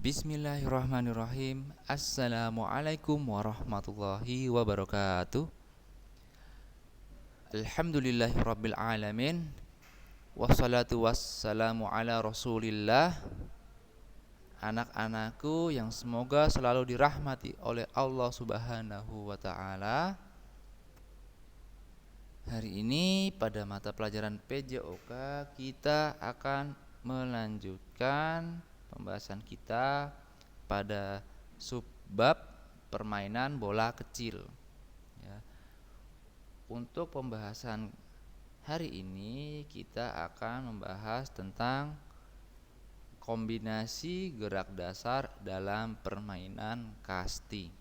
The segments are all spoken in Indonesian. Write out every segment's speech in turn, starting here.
Bismillahirrahmanirrahim. Assalamualaikum warahmatullahi wabarakatuh. Alhamdulillahirabbil alamin. Wassalatu wassalamu ala Rasulillah. Anak-anakku yang semoga selalu dirahmati oleh Allah Subhanahu wa taala. Hari ini pada mata pelajaran PJOK kita akan melanjutkan pembahasan kita pada subbab permainan bola kecil ya. Untuk pembahasan hari ini kita akan membahas tentang kombinasi gerak dasar dalam permainan kasti.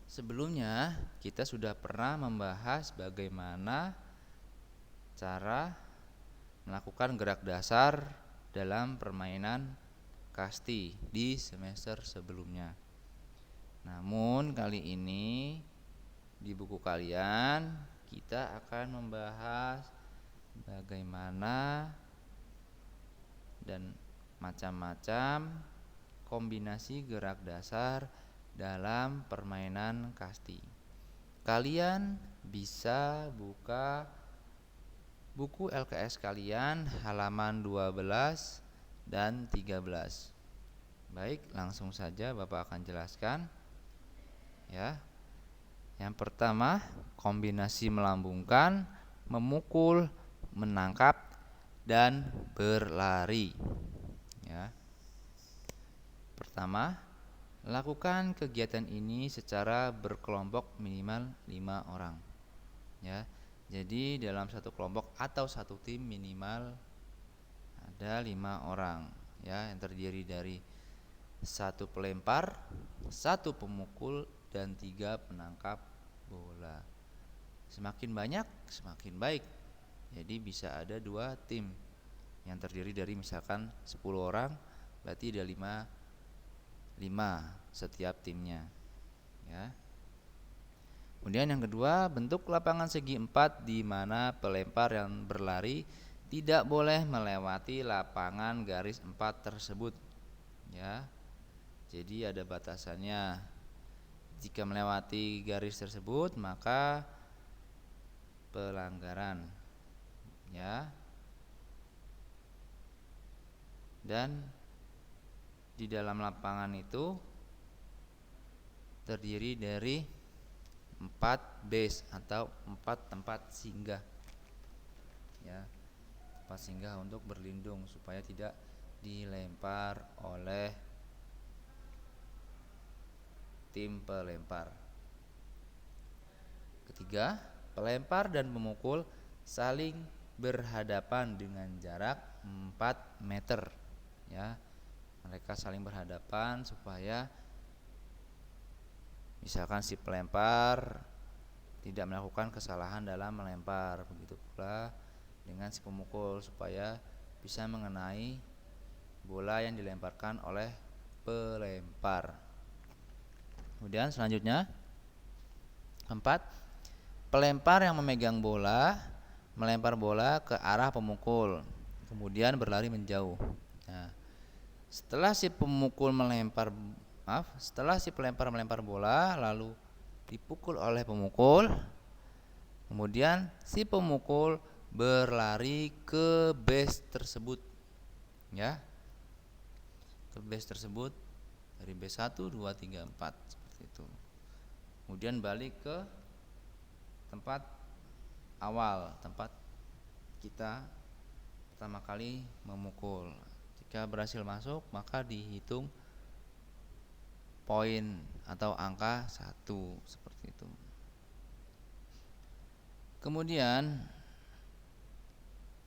Sebelumnya kita sudah pernah membahas bagaimana cara melakukan gerak dasar dalam permainan kasti di semester sebelumnya. Namun kali ini di buku kalian kita akan membahas bagaimana dan macam-macam kombinasi gerak dasar dalam permainan kasti. Kalian bisa buka buku LKS kalian halaman 12 dan 13. Baik, langsung saja Bapak akan jelaskan ya. Yang pertama, kombinasi melambungkan, memukul, menangkap dan berlari ya. Pertama, lakukan kegiatan ini secara berkelompok minimal 5 orang ya. Jadi dalam satu kelompok atau satu tim minimal ada 5 orang ya, yang terdiri dari 1 pelempar, 1 pemukul dan 3 penangkap bola. Semakin banyak semakin baik. Jadi bisa ada 2 tim yang terdiri dari misalkan 10 orang, berarti ada 5 setiap timnya ya. Kemudian yang kedua, bentuk lapangan segi 4 di mana pelempar yang berlari tidak boleh melewati lapangan garis 4 tersebut ya. Jadi ada batasannya. Jika melewati garis tersebut maka pelanggaran ya. Dan di dalam lapangan itu terdiri dari 4 base atau 4 tempat singgah ya. Tempat singgah untuk berlindung supaya tidak dilempar oleh tim pelempar. Ketiga, pelempar dan pemukul saling berhadapan dengan jarak 4 meter ya. Mereka saling berhadapan supaya misalkan si pelempar tidak melakukan kesalahan dalam melempar, begitu pula dengan si pemukul supaya bisa mengenai bola yang dilemparkan oleh pelempar. Kemudian selanjutnya 4, pelempar yang memegang bola melempar bola ke arah pemukul, kemudian berlari menjauh. Nah, setelah si pelempar melempar bola lalu dipukul oleh pemukul, kemudian si pemukul berlari ke base tersebut ya. Ke base tersebut dari base 1, 2, 3, 4 seperti itu. Kemudian balik ke tempat awal, tempat kita pertama kali memukul. Jika berhasil masuk maka dihitung poin atau angka 1 seperti itu. Kemudian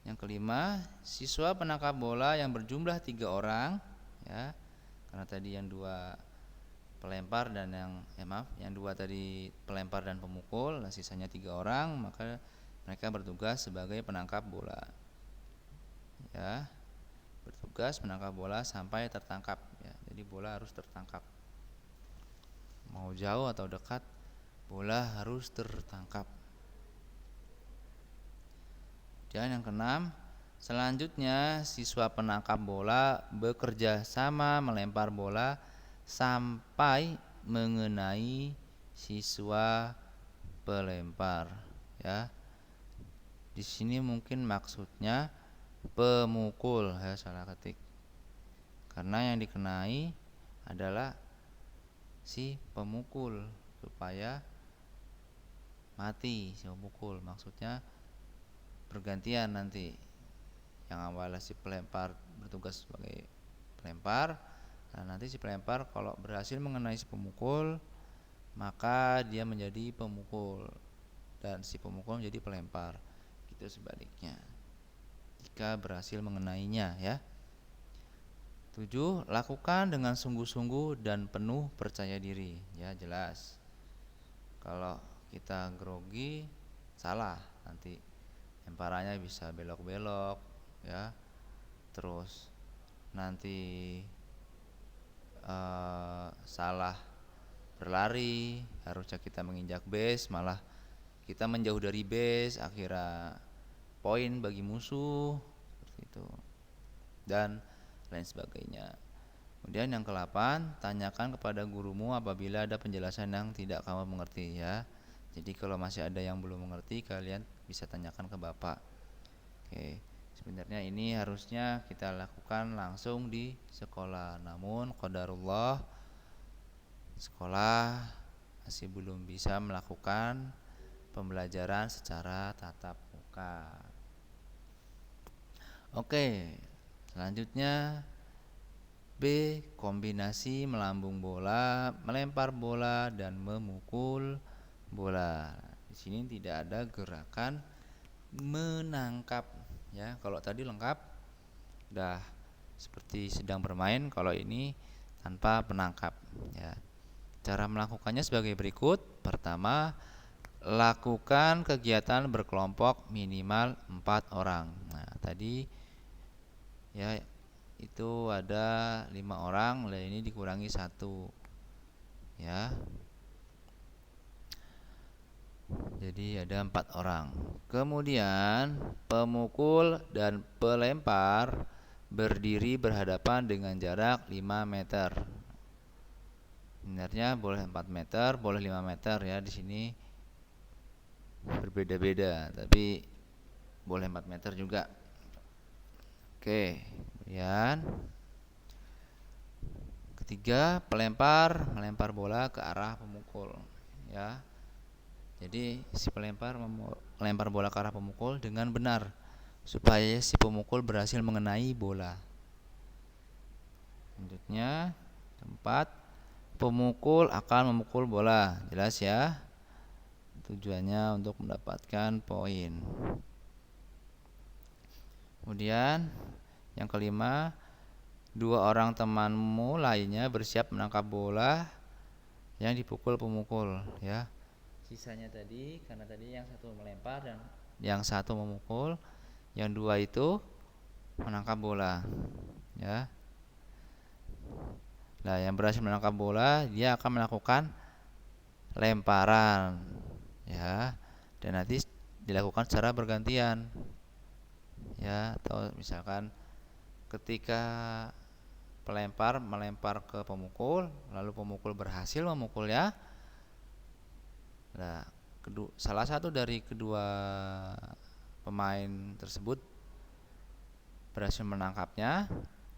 yang kelima, siswa penangkap bola yang berjumlah 3 orang ya. Karena tadi yang 2 pelempar dan yang 2 tadi pelempar dan pemukul, nah sisanya 3 orang, maka mereka bertugas sebagai penangkap bola ya. Bertugas menangkap bola sampai tertangkap ya. Jadi bola harus tertangkap. Mau jauh atau dekat, bola harus tertangkap. Dan yang keenam, Selanjutnya, siswa penangkap bola bekerja sama melempar bola sampai mengenai siswa pelempar, ya. Di sini mungkin maksudnya pemukul, ya, salah ketik. Karena yang dikenai adalah si pemukul, supaya mati si pemukul. Maksudnya bergantian nanti. Yang awalnya si pelempar bertugas sebagai pelempar, nah nanti si pelempar kalau berhasil mengenai si pemukul, maka dia menjadi pemukul dan si pemukul menjadi pelempar. Gitu sebaliknya. Jika berhasil mengenainya, ya. 7. Lakukan dengan sungguh-sungguh dan penuh percaya diri. Ya, jelas. Kalau kita grogi, salah nanti. Lemparannya bisa belok-belok, ya. Terus nanti salah berlari, harusnya kita menginjak base, malah kita menjauh dari base, akhirnya poin bagi musuh, seperti itu, dan lain sebagainya. Kemudian yang ke-8, tanyakan kepada gurumu apabila ada penjelasan yang tidak kamu mengerti, ya. Jadi kalau masih ada yang belum mengerti, kalian bisa tanyakan ke bapak. Oke, sebenarnya ini harusnya kita lakukan langsung di sekolah, namun qadarullah sekolah masih belum bisa melakukan pembelajaran secara tatap muka. Oke, selanjutnya B. Kombinasi melambung bola, melempar bola, dan memukul bola. Di sini tidak ada gerakan menangkap, ya. Kalau tadi lengkap, udah seperti sedang bermain. Kalau ini tanpa penangkap, ya. Cara melakukannya sebagai berikut. Pertama, lakukan kegiatan berkelompok minimal 4 orang. Nah, tadi, ya, itu ada 5 orang, dan ini dikurangi 1, ya. Jadi ada 4 orang. Kemudian pemukul dan pelempar berdiri berhadapan dengan jarak 5 meter. Sebenarnya boleh 4 meter, boleh 5 meter, ya. Di sini berbeda-beda, tapi boleh 4 meter juga. Oke, kemudian ketiga, melempar bola ke arah pemukul, ya. Jadi si pelempar melempar bola ke arah pemukul dengan benar supaya si pemukul berhasil mengenai bola. Selanjutnya, 4, pemukul akan memukul bola. Jelas, ya. Tujuannya untuk mendapatkan poin. Kemudian yang kelima, 2 orang temanmu lainnya bersiap menangkap bola yang dipukul pemukul, ya. Sisanya tadi, karena tadi yang satu melempar dan yang satu memukul, yang 2 itu menangkap bola, ya. Nah, yang berhasil menangkap bola, dia akan melakukan lemparan, ya, dan nanti dilakukan secara bergantian, ya. Atau misalkan ketika pelempar melempar ke pemukul, lalu pemukul berhasil memukulnya, nah, salah satu dari kedua pemain tersebut berhasil menangkapnya.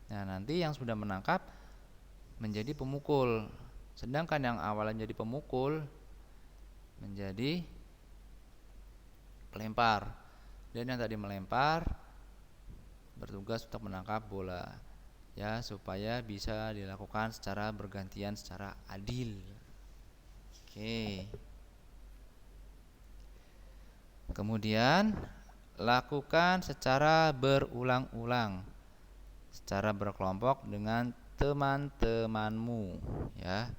Nah, nanti yang sudah menangkap menjadi pemukul, sedangkan yang awalnya jadi pemukul menjadi pelempar, dan yang tadi melempar bertugas untuk menangkap bola, ya, supaya bisa dilakukan secara bergantian, secara adil. Oke. Kemudian lakukan secara berulang-ulang, secara berkelompok dengan teman-temanmu, ya.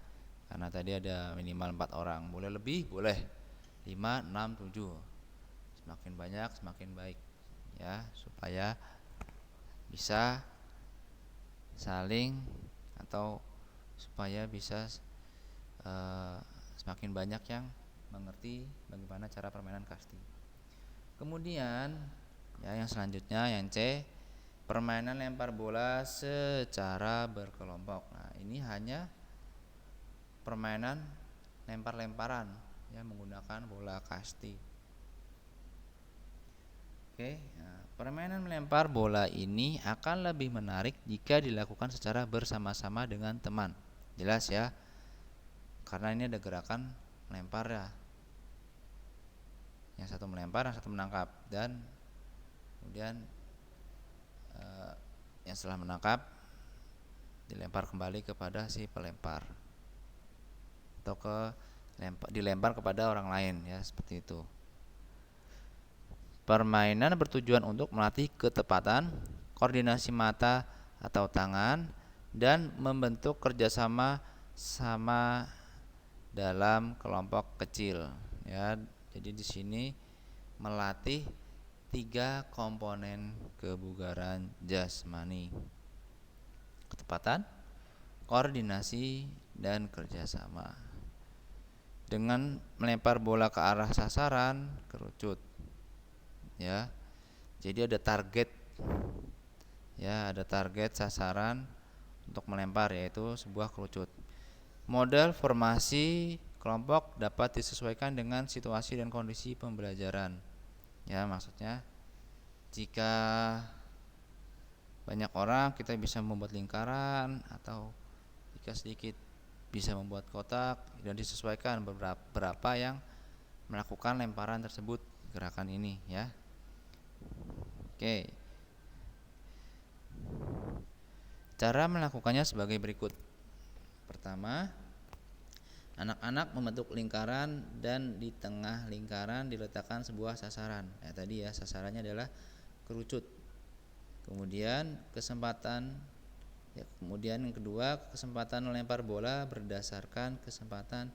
Karena tadi ada minimal 4 orang, boleh lebih, boleh 5, 6, 7. Semakin banyak semakin baik, ya, supaya bisa saling, atau supaya bisa semakin banyak yang mengerti bagaimana cara permainan kasti. Kemudian Ya, yang selanjutnya yang C, permainan lempar bola secara berkelompok. Nah, ini hanya permainan lempar-lemparan ya menggunakan bola kasti. Oke, nah, permainan melempar bola ini akan lebih menarik jika dilakukan secara bersama-sama dengan teman. Jelas ya, karena ini ada gerakan melempar ya. Yang satu melempar, yang satu menangkap, dan kemudian yang setelah menangkap dilempar kembali kepada si pelempar atau dilempar kepada orang lain ya, seperti itu. Permainan bertujuan untuk melatih ketepatan, koordinasi mata atau tangan, dan membentuk kerjasama sama dalam kelompok kecil. Ya, jadi di sini melatih 3 komponen kebugaran jasmani: ketepatan, koordinasi, dan kerjasama. Dengan melempar bola ke arah sasaran, kerucut. Ya, jadi ada target. Ya, ada target sasaran untuk melempar, yaitu sebuah kerucut. Model formasi kelompok dapat disesuaikan dengan situasi dan kondisi pembelajaran. Ya, maksudnya jika banyak orang kita bisa membuat lingkaran, atau jika sedikit bisa membuat kotak, dan disesuaikan berapa yang melakukan lemparan tersebut, gerakan ini ya. Oke. Cara melakukannya sebagai berikut. Pertama, anak-anak membentuk lingkaran dan di tengah lingkaran diletakkan sebuah sasaran. Ya, tadi ya, sasarannya adalah kerucut. Kemudian kemudian yang kedua, kesempatan melempar bola berdasarkan kesempatan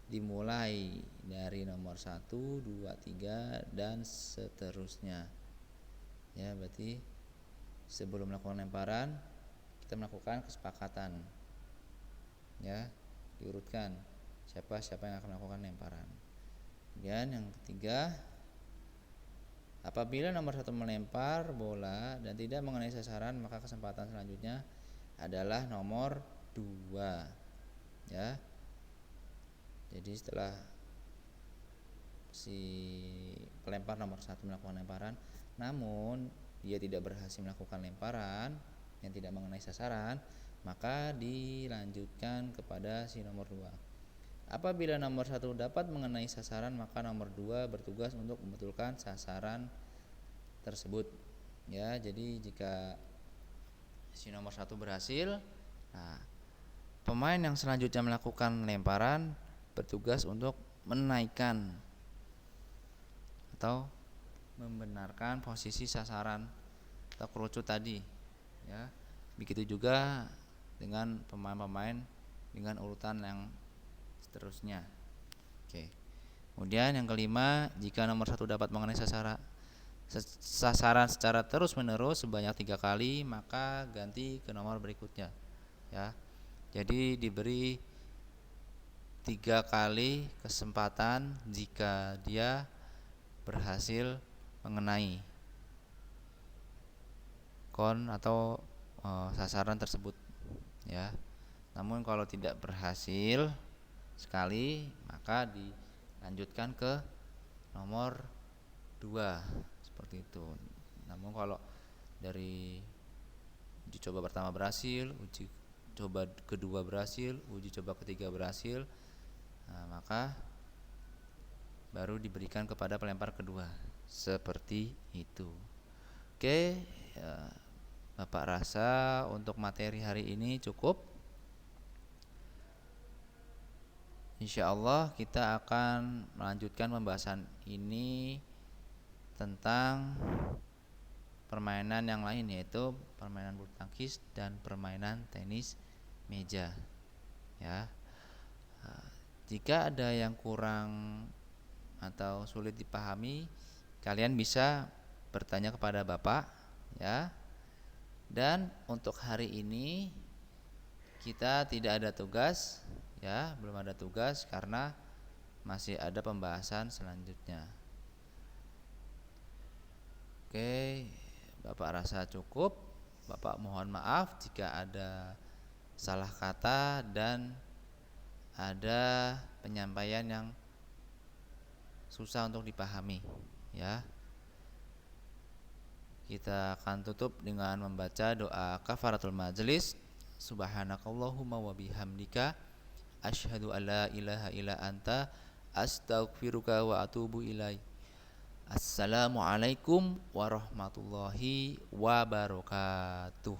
dimulai dari nomor 1, 2, 3 dan seterusnya. Ya, berarti sebelum melakukan lemparan kita melakukan kesepakatan. Ya, diurutkan siapa yang akan melakukan lemparan. Kemudian yang ketiga, apabila nomor 1 melempar bola dan tidak mengenai sasaran, maka kesempatan selanjutnya adalah nomor 2. Ya. Jadi setelah si pelempar nomor 1 melakukan lemparan, namun dia tidak berhasil melakukan lemparan yang tidak mengenai sasaran, maka dilanjutkan kepada si nomor 2. Apabila nomor 1 dapat mengenai sasaran, maka nomor 2 bertugas untuk membetulkan sasaran tersebut. Ya, jadi jika si nomor 1 berhasil, nah, pemain yang selanjutnya melakukan lemparan bertugas untuk menaikkan atau membenarkan posisi sasaran atau kerucut tadi. Ya, begitu juga dengan pemain-pemain dengan urutan yang seterusnya. Oke. Kemudian yang kelima, jika nomor 1 dapat mengenai sasaran secara terus-menerus sebanyak 3 kali, maka ganti ke nomor berikutnya. Ya. Jadi diberi 3 kali kesempatan jika dia berhasil mengenai kon atau sasaran tersebut ya. Namun kalau tidak berhasil sekali, maka dilanjutkan ke nomor 2 seperti itu. Namun kalau dari uji coba pertama berhasil, uji coba kedua berhasil, uji coba ketiga berhasil, nah, maka baru diberikan kepada pelempar kedua. Seperti itu. Oke, ya, Bapak rasa untuk materi hari ini cukup. Insya Allah kita akan melanjutkan pembahasan ini tentang permainan yang lain, yaitu permainan bulu tangkis dan permainan tenis meja. Ya, jika ada yang kurang atau sulit dipahami, kalian bisa bertanya kepada Bapak ya. Dan untuk hari ini kita tidak ada tugas ya, belum ada tugas karena masih ada pembahasan selanjutnya. Oke, Bapak rasa cukup. Bapak mohon maaf jika ada salah kata dan ada penyampaian yang susah untuk dipahami, ya. Kita akan tutup dengan membaca doa kafaratul majelis. Subhanakallahumma wa bihamdika asyhadu alla ilaha illa anta astaghfiruka wa atubu ilaik. Assalamualaikum warahmatullahi wabarakatuh.